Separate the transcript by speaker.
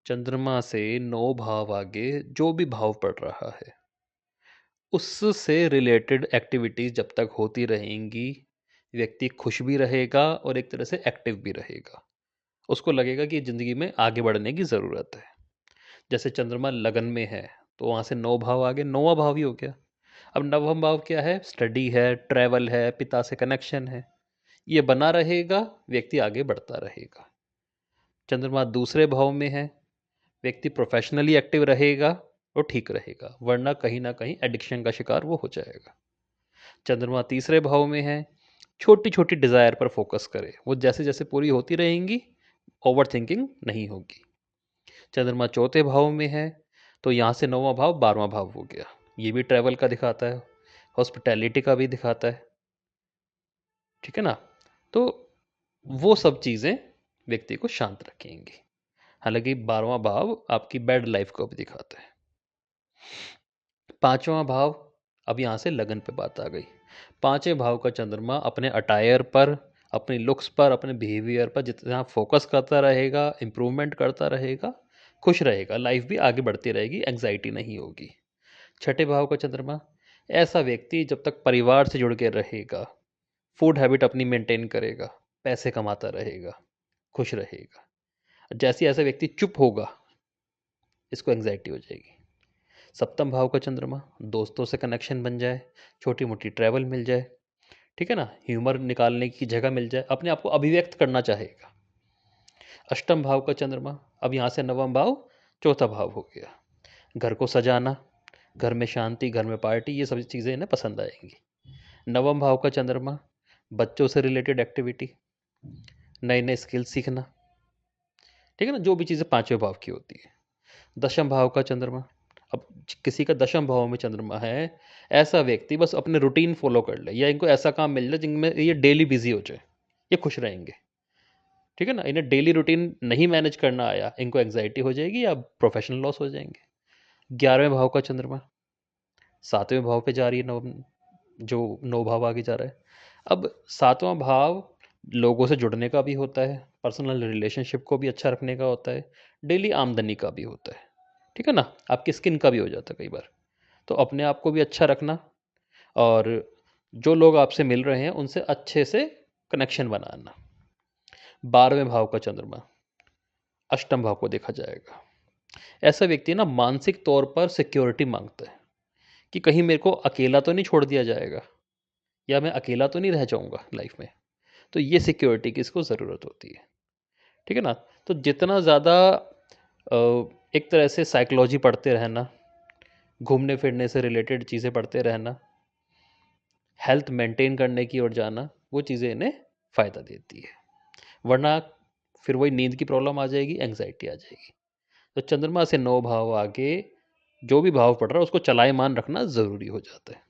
Speaker 1: चंद्रमा से 9 भाव आगे जो भी भाव पड़ रहा है, उससे रिलेटेड एक्टिविटीज जब तक होती रहेंगी, व्यक्ति खुश भी रहेगा और एक तरह से एक्टिव भी रहेगा। उसको लगेगा कि जिंदगी में आगे बढ़ने की जरूरत है। जैसे चंद्रमा लगन में है, तो वहां से 9 भाव आगे 9वां भाव ही हो गया। अब 9वां भाव क्या है? स्टडी है, ट्रैवल है, पिता से कनेक्शन है। ये बना रहेगा, व्यक्ति आगे बढ़ता रहेगा। चंद्रमा दूसरे भाव में है, व्यक्ति प्रोफेशनली एक्टिव रहेगा और ठीक रहेगा, वरना कहीं ना कहीं एडिक्शन का शिकार वो हो जाएगा। चंद्रमा तीसरे भाव में है, छोटी छोटी डिजायर पर फोकस करे, वो जैसे जैसे पूरी होती रहेंगी, ओवर थिंकिंग नहीं होगी। चंद्रमा चौथे भाव में है, तो यहाँ से 9वां भाव 12वां भाव हो गया। ये भी ट्रैवल का दिखाता है, हॉस्पिटैलिटी का भी दिखाता है, ठीक है ना। तो वो सब चीजें व्यक्ति को शांत रखेंगी। हालांकि 12वां भाव आपकी बेड लाइफ को भी दिखाता है। 5वां भाव, अब यहां से लगन पे बात आ गई। 5वें भाव का चंद्रमा अपने अटायर पर, अपनी लुक्स पर, अपने बिहेवियर पर जितना फोकस करता रहेगा, इंप्रूवमेंट करता रहेगा, खुश रहेगा, लाइफ भी आगे बढ़ती रहेगी, एंग्जाइटी नहीं होगी। 6ठे भाव का चंद्रमा, ऐसा व्यक्ति जब तक परिवार से जुड़ के रहेगा, फूड हैबिट अपनी मेंटेन करेगा, पैसे कमाता रहेगा, खुश रहेगा। जैसे ऐसा व्यक्ति चुप होगा, इसको एंग्जाइटी हो जाएगी। 7वां भाव का चंद्रमा, दोस्तों से कनेक्शन बन जाए, छोटी मोटी ट्रैवल मिल जाए, ठीक है ना, ह्यूमर निकालने की जगह मिल जाए, अपने आप को अभिव्यक्त करना चाहेगा। 8वां भाव का चंद्रमा, अब यहाँ से 9वां भाव चौथा भाव हो गया। घर को सजाना, घर में शांति, घर में पार्टी, ये सभी चीज़ें इन्हें पसंद आएंगी। 9वां भाव का चंद्रमा, बच्चों से रिलेटेड एक्टिविटी, नए नए स्किल सीखना, ठीक है ना, जो भी चीज़ें 5वें भाव की होती है। 10वां भाव का चंद्रमा, अब किसी का 10वां भाव में चंद्रमा है, ऐसा व्यक्ति बस अपने रूटीन फॉलो कर ले, या इनको ऐसा काम मिल जाए जिनमें ये डेली बिजी हो जाए, ये खुश रहेंगे, ठीक है ना। इन्हें डेली रूटीन नहीं मैनेज करना आया, इनको एंग्जाइटी हो जाएगी या प्रोफेशनल लॉस हो जाएंगे। 11वें भाव का चंद्रमा 7वें भाव पे जा रही है, नव जो 9 भाव आगे जा रहा है। अब 7वां भाव लोगों से जुड़ने का भी होता है, पर्सनल रिलेशनशिप को भी अच्छा रखने का होता है, डेली आमदनी का भी होता है, ठीक है ना, आपकी स्किन का भी हो जाता है कई बार। तो अपने आप को भी अच्छा रखना, और जो लोग आपसे मिल रहे हैं उनसे अच्छे से कनेक्शन बनाना। 12वें भाव का चंद्रमा अष्टम भाव को देखा जाएगा। ऐसा व्यक्ति ना मानसिक तौर पर सिक्योरिटी मांगता है, कि कहीं मेरे को अकेला तो नहीं छोड़ दिया जाएगा, या मैं अकेला तो नहीं रह जाऊंगा लाइफ में। तो ये सिक्योरिटी की इसको ज़रूरत होती है, ठीक है ना। तो जितना ज़्यादा एक तरह से साइकोलॉजी पढ़ते रहना, घूमने फिरने से रिलेटेड चीज़ें पढ़ते रहना, हेल्थ मेंटेन करने की ओर जाना, वो चीज़ें इन्हें फ़ायदा देती है। वरना फिर वही नींद की प्रॉब्लम आ जाएगी, एंग्जाइटी आ जाएगी। तो चंद्रमा से 9 भाव आगे जो भी भाव पड़ रहा है उसको चलायमान रखना ज़रूरी हो जाता है।